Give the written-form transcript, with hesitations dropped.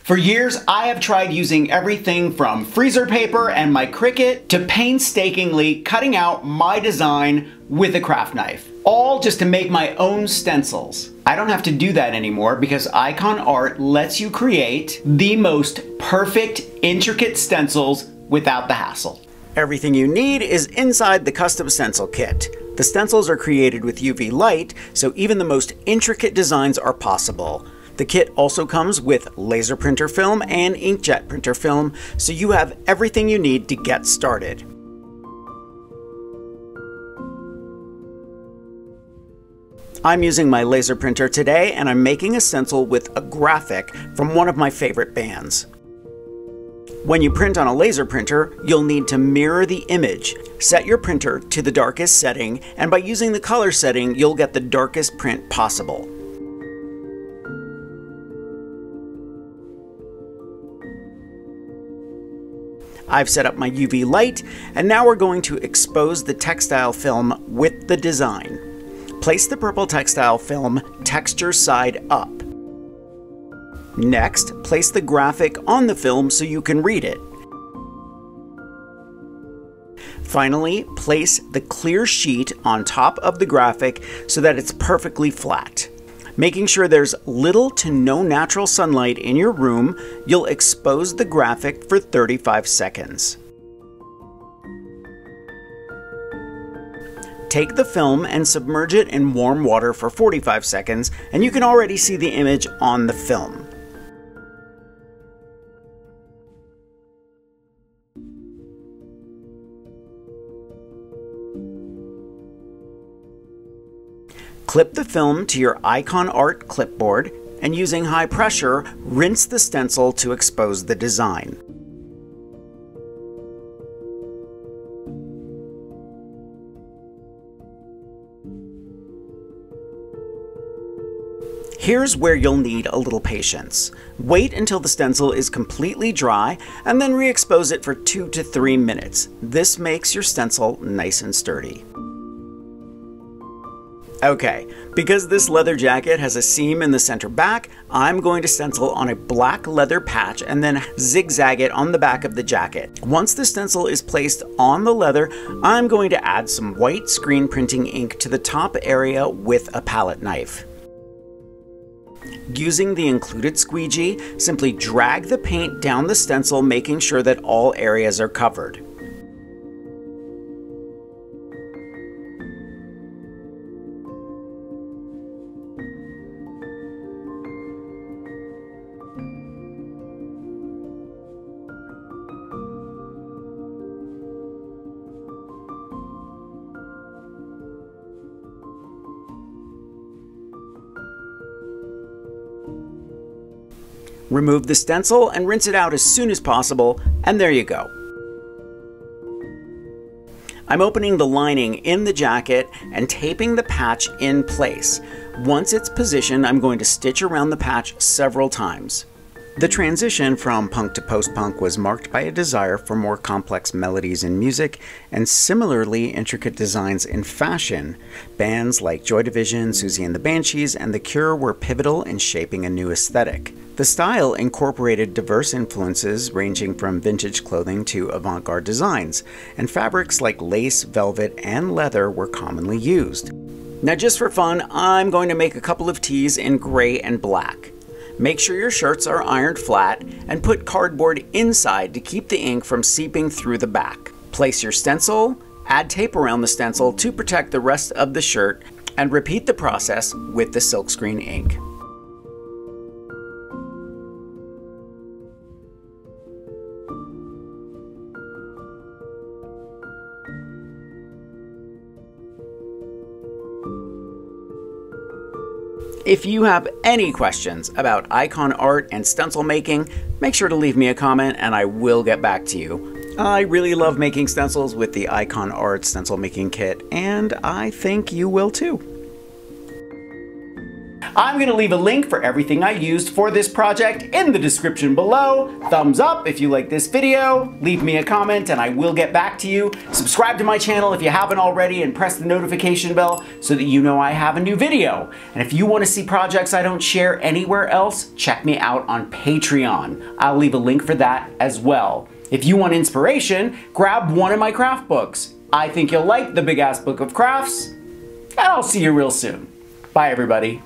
For years, I have tried using everything from freezer paper and my Cricut to painstakingly cutting out my design with a craft knife, all just to make my own stencils. I don't have to do that anymore because Ikonart lets you create the most perfect, intricate stencils without the hassle. Everything you need is inside the custom stencil kit. The stencils are created with UV light, so even the most intricate designs are possible. The kit also comes with laser printer film and inkjet printer film, so you have everything you need to get started. I'm using my laser printer today, and I'm making a stencil with a graphic from one of my favorite bands. When you print on a laser printer, you'll need to mirror the image. Set your printer to the darkest setting, and by using the color setting, you'll get the darkest print possible. I've set up my UV light, and now we're going to expose the textile film with the design. Place the purple textile film texture side up. Next, place the graphic on the film so you can read it. Finally, place the clear sheet on top of the graphic so that it's perfectly flat. Making sure there's little to no natural sunlight in your room, you'll expose the graphic for 35 seconds. Take the film and submerge it in warm water for 45 seconds, and you can already see the image on the film. Clip the film to your Ikonart clipboard, and using high pressure, rinse the stencil to expose the design. Here's where you'll need a little patience. Wait until the stencil is completely dry, and then re-expose it for 2 to 3 minutes. This makes your stencil nice and sturdy. Okay, because this leather jacket has a seam in the center back, I'm going to stencil on a black leather patch and then zigzag it on the back of the jacket. Once the stencil is placed on the leather, I'm going to add some white screen printing ink to the top area with a palette knife. Using the included squeegee, simply drag the paint down the stencil, making sure that all areas are covered. Remove the stencil and rinse it out as soon as possible, and there you go. I'm opening the lining in the jacket and taping the patch in place. Once it's positioned, I'm going to stitch around the patch several times. The transition from punk to post-punk was marked by a desire for more complex melodies in music and similarly intricate designs in fashion. Bands like Joy Division, Susie and the Banshees, and The Cure were pivotal in shaping a new aesthetic. The style incorporated diverse influences ranging from vintage clothing to avant-garde designs, and fabrics like lace, velvet, and leather were commonly used. Now just for fun, I'm going to make a couple of tees in gray and black. Make sure your shirts are ironed flat and put cardboard inside to keep the ink from seeping through the back. Place your stencil, add tape around the stencil to protect the rest of the shirt, and repeat the process with the silkscreen ink. If you have any questions about Ikonart and stencil making, make sure to leave me a comment and I will get back to you. I really love making stencils with the Ikonart Stencil Making Kit, and I think you will too. I'm going to leave a link for everything I used for this project in the description below. Thumbs up if you like this video, leave me a comment and I will get back to you. Subscribe to my channel if you haven't already and press the notification bell so that you know I have a new video. And if you want to see projects I don't share anywhere else, check me out on Patreon. I'll leave a link for that as well. If you want inspiration, grab one of my craft books. I think you'll like the Big Ass Book of Crafts, and I'll see you real soon. Bye everybody.